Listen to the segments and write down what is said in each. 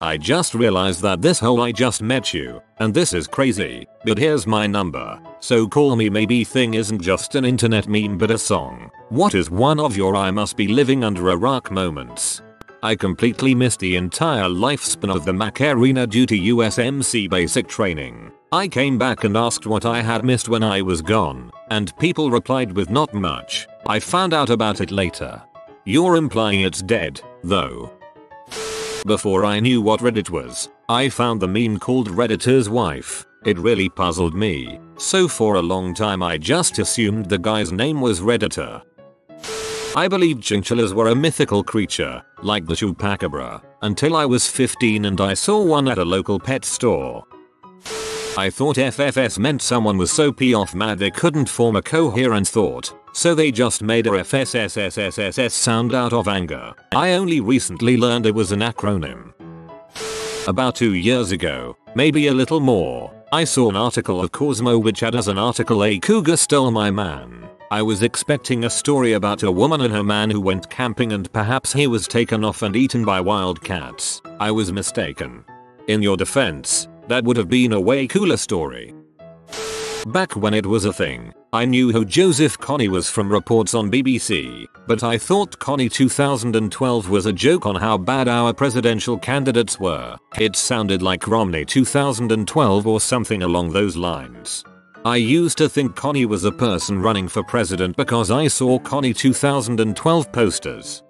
I just realized that this whole I just met you, and this is crazy, but here's my number, so call me maybe thing isn't just an internet meme but a song. What is one of your I must be living under a rock moments? I completely missed the entire lifespan of the Macarena due to USMC basic training. I came back and asked what I had missed when I was gone, and people replied with not much. I found out about it later. You're implying it's dead, though. Before I knew what Reddit was, I found the meme called Redditor's wife. It really puzzled me, so for a long time I just assumed the guy's name was Redditor. I believed chinchillas were a mythical creature, like the chupacabra, until I was 15 and I saw one at a local pet store. I thought FFS meant someone was so off mad they couldn't form a coherent thought, so they just made a FSSSSSS sound out of anger. I only recently learned it was an acronym. About 2 years ago, maybe a little more, I saw an article of Cosmo which had as an article "A cougar stole my man." I was expecting a story about a woman and her man who went camping and perhaps he was taken off and eaten by wild cats. I was mistaken. In your defense, that would have been a way cooler story. Back when it was a thing, I knew who Joseph Kony was from reports on BBC, but I thought Kony 2012 was a joke on how bad our presidential candidates were. It sounded like Romney 2012 or something along those lines. I used to think Kony was a person running for president because I saw Kony 2012 posters.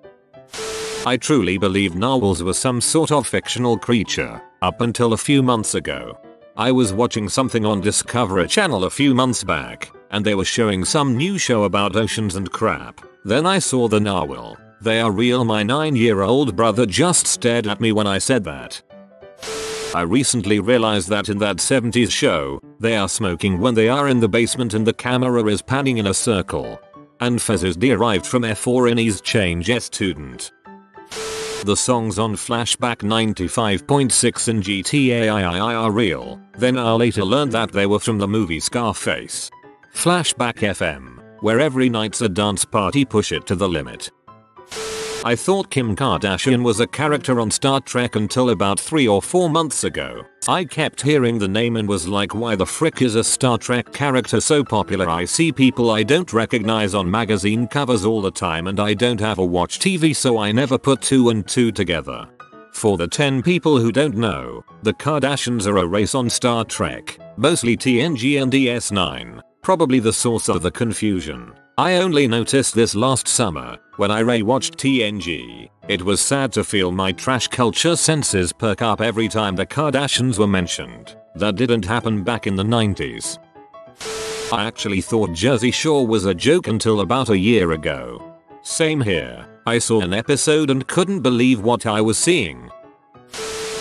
I truly believed narwhals were some sort of fictional creature, up until a few months ago. I was watching something on Discovery Channel a few months back, and they were showing some new show about oceans and crap. Then I saw the narwhal. They are real. My 9-year-old brother just stared at me when I said that. I recently realized that in that 70s show, they are smoking when they are in the basement and the camera is panning in a circle. And Fez is derived from F4Ne's Change S student. The songs on Flashback 95.6 and GTA III are real, then I later learned that they were from the movie Scarface. Flashback FM, where every night's a dance party, push it to the limit. I thought Kim Kardashian was a character on Star Trek until about 3 or 4 months ago. I kept hearing the name and was like, why the frick is a Star Trek character so popular? I see people I don't recognize on magazine covers all the time and I don't have a watch TV, so I never put 2 and 2 together. For the 10 people who don't know, the Kardashians are a race on Star Trek, mostly TNG and DS9, probably the source of the confusion. I only noticed this last summer, when I rewatched TNG. It was sad to feel my trash culture senses perk up every time the Kardashians were mentioned. That didn't happen back in the 90s. I actually thought Jersey Shore was a joke until about a year ago. Same here. I saw an episode and couldn't believe what I was seeing.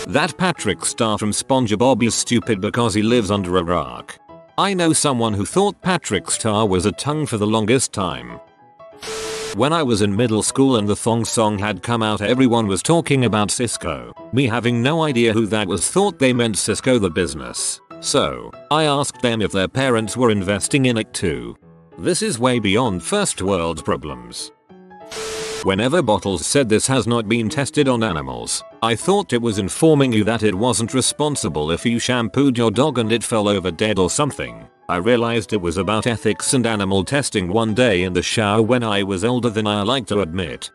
That Patrick Star from SpongeBob is stupid because he lives under a rock. I know someone who thought Patrick Star was a tongue for the longest time. When I was in middle school and the Thong song had come out, everyone was talking about Cisco. Me having no idea who that was, thought they meant Cisco the business. So, I asked them if their parents were investing in it too. This is way beyond first world problems. Whenever Bottles said this has not been tested on animals, I thought it was informing you that it wasn't responsible if you shampooed your dog and it fell over dead or something. I realized it was about ethics and animal testing one day in the shower when I was older than I like to admit.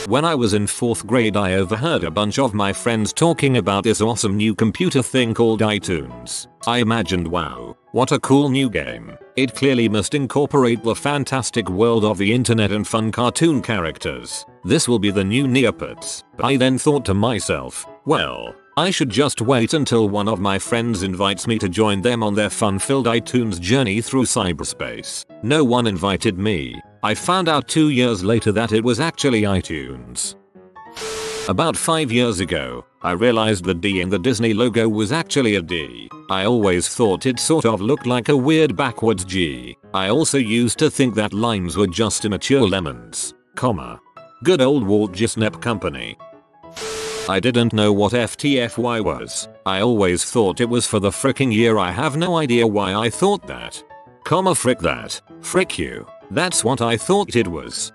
When I was in 4th grade, I overheard a bunch of my friends talking about this awesome new computer thing called iTunes. I imagined, wow, what a cool new game. It clearly must incorporate the fantastic world of the internet and fun cartoon characters. This will be the new Neopets. I then thought to myself, well, I should just wait until one of my friends invites me to join them on their fun-filled iTunes journey through cyberspace. No one invited me. I found out 2 years later that it was actually iTunes. About 5 years ago, I realized the D in the Disney logo was actually a D. I always thought it sort of looked like a weird backwards G. I also used to think that limes were just immature lemons, good old Walt Disney Company. I didn't know what FTFY was. I always thought it was for the fricking year. I have no idea why I thought that. Frick that. Frick you. That's what I thought it was.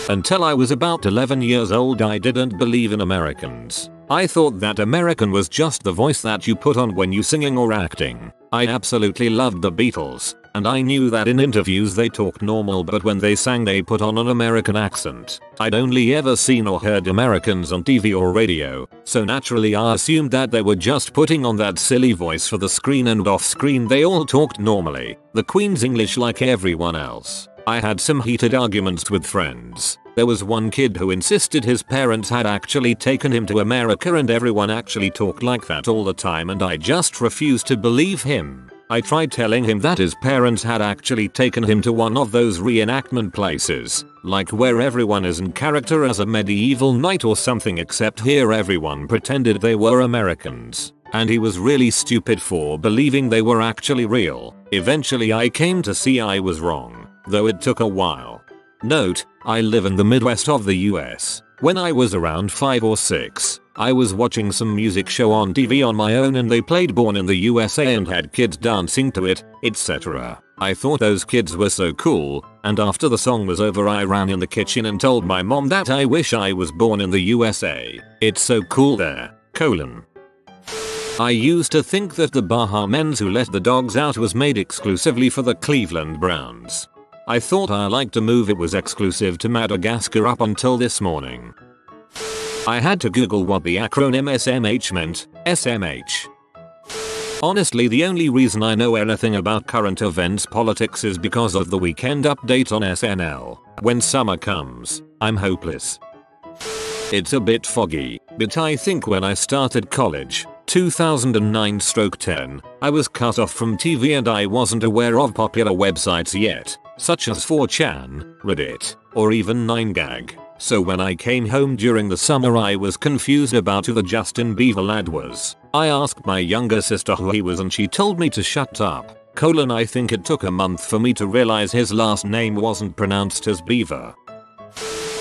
Until I was about 11 years old, I didn't believe in Americans. I thought that American was just the voice that you put on when you singing or acting. I absolutely loved the Beatles, and I knew that in interviews they talked normal, but when they sang they put on an American accent. I'd only ever seen or heard Americans on TV or radio, so naturally I assumed that they were just putting on that silly voice for the screen, and off screen they all talked normally, the Queen's English like everyone else. I had some heated arguments with friends. There was one kid who insisted his parents had actually taken him to America and everyone actually talked like that all the time, and I just refused to believe him. I tried telling him that his parents had actually taken him to one of those reenactment places, like where everyone is in character as a medieval knight or something, except here everyone pretended they were Americans. And he was really stupid for believing they were actually real. Eventually I came to see I was wrong, though it took a while. Note, I live in the Midwest of the US. When I was around 5 or 6, I was watching some music show on TV on my own and they played Born in the USA and had kids dancing to it, etc. I thought those kids were so cool, and after the song was over I ran in the kitchen and told my mom that I wish I was born in the USA. It's so cool there, I used to think that the Baha Men's Who Let the Dogs Out was made exclusively for the Cleveland Browns. I thought I liked a move it was exclusive to Madagascar up until this morning. I had to Google what the acronym SMH meant. SMH. Honestly, the only reason I know anything about current events politics is because of the Weekend Update on SNL. When summer comes, I'm hopeless. It's a bit foggy, but I think when I started college, 2009/10, I was cut off from TV and I wasn't aware of popular websites yet, such as 4chan, Reddit, or even 9gag. So when I came home during the summer I was confused about who the Justin Bieber lad was. I asked my younger sister who he was and she told me to shut up. I think it took a month for me to realize his last name wasn't pronounced as Beaver.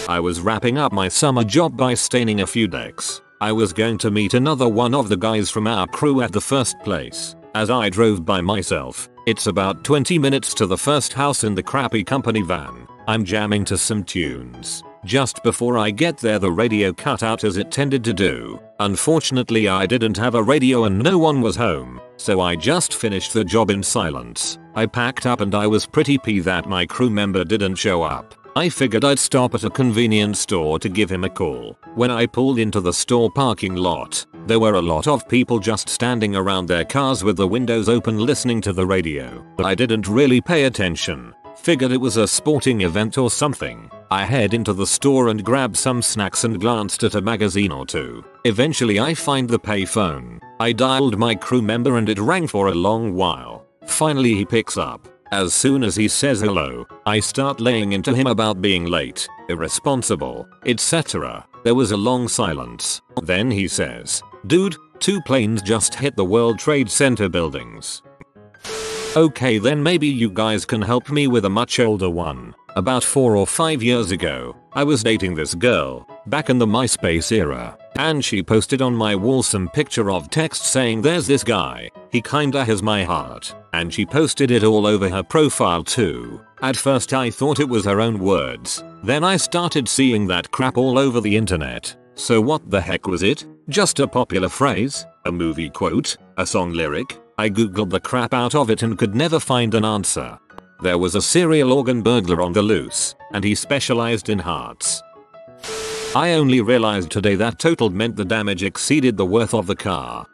I was wrapping up my summer job by staining a few decks. I was going to meet another one of the guys from our crew at the first place. As I drove by myself, it's about 20 minutes to the first house in the crappy company van. I'm jamming to some tunes. Just before I get there the radio cut out as it tended to do. Unfortunately I didn't have a radio and no one was home, so I just finished the job in silence. I packed up and I was pretty peeved that my crew member didn't show up. I figured I'd stop at a convenience store to give him a call. When I pulled into the store parking lot, there were a lot of people just standing around their cars with the windows open listening to the radio. I didn't really pay attention. Figured it was a sporting event or something. I head into the store and grab some snacks and glanced at a magazine or two. Eventually I find the payphone. I dialed my crew member and it rang for a long while. Finally he picks up. As soon as he says hello, I start laying into him about being late, irresponsible, etc. There was a long silence. Then he says, "Dude, 2 planes just hit the World Trade Center buildings." Okay, then maybe you guys can help me with a much older one. About 4 or 5 years ago, I was dating this girl, back in the MySpace era, and she posted on my wall some picture of text saying there's this guy, he kinda has my heart, and she posted it all over her profile too. At first I thought it was her own words, then I started seeing that crap all over the internet. So what the heck was it? Just a popular phrase? A movie quote? A song lyric? I googled the crap out of it and could never find an answer. There was a serial organ burglar on the loose, and he specialized in hearts. I only realized today that totaled meant the damage exceeded the worth of the car.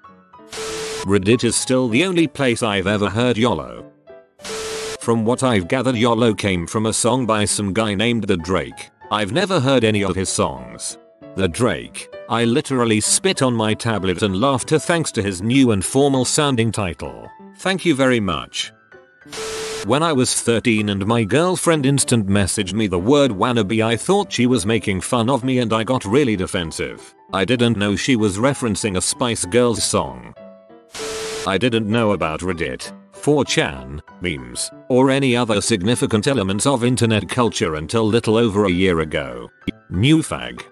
Reddit is still the only place I've ever heard YOLO. From what I've gathered, YOLO came from a song by some guy named The Drake. I've never heard any of his songs. The Drake. I literally spit on my tablet and laughed thanks to his new and formal sounding title. Thank you very much. When I was 13 and my girlfriend instant messaged me the word wannabe, I thought she was making fun of me and I got really defensive. I didn't know she was referencing a Spice Girls song. I didn't know about Reddit, 4chan, memes, or any other significant elements of internet culture until little over a year ago. New fag.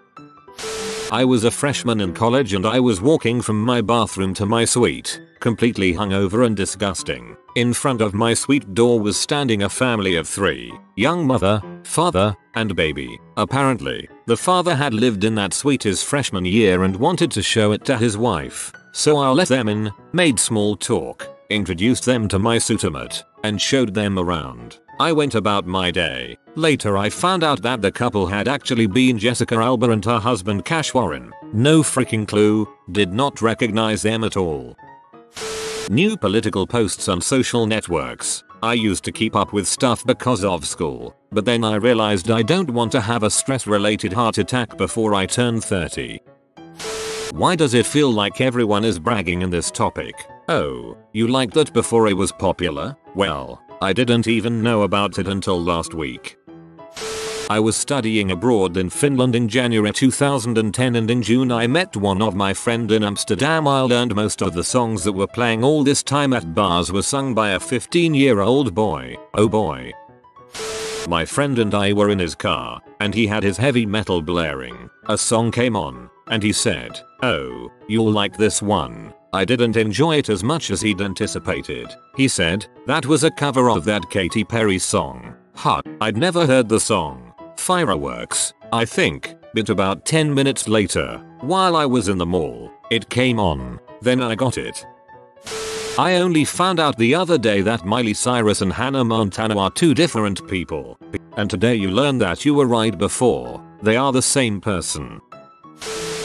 I was a freshman in college and I was walking from my bathroom to my suite. completely hungover and disgusting. In front of my suite door was standing a family of 3, young mother, father, and baby. Apparently, the father had lived in that suite his freshman year and wanted to show it to his wife. So I let them in, made small talk, introduced them to my suitemate, and showed them around. I went about my day. Later I found out that the couple had actually been Jessica Alba and her husband Cash Warren. No freaking clue, did not recognize them at all. New political posts on social networks. I used to keep up with stuff because of school, but then I realized I don't want to have a stress-related heart attack before I turn 30. Why does it feel like everyone is bragging in this topic? Oh, you liked that before it was popular? Well, I didn't even know about it until last week. I was studying abroad in Finland in January 2010 and in June I met one of my friend in Amsterdam. I learned most of the songs that were playing all this time at bars were sung by a 15-year-old boy. Oh boy. My friend and I were in his car, and he had his heavy metal blaring. A song came on, and he said, "Oh, you'll like this one." I didn't enjoy it as much as he'd anticipated. He said, that was a cover of that Katy Perry song. I'd never heard the song. Fireworks, I think, but about 10 minutes later, while I was in the mall, it came on. Then I got it. I only found out the other day that Miley Cyrus and Hannah Montana are 2 different people. And today you learn that you were right before. They are the same person.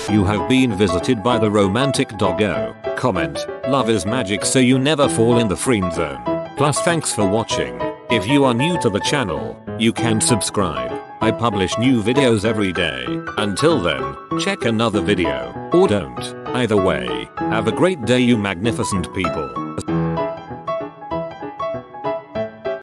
You have been visited by the romantic doggo. Comment, love is magic so you never fall in the friend zone. Plus thanks for watching. If you are new to the channel, you can subscribe. I publish new videos every day. Until then, check another video, or don't. Either way, have a great day you magnificent people.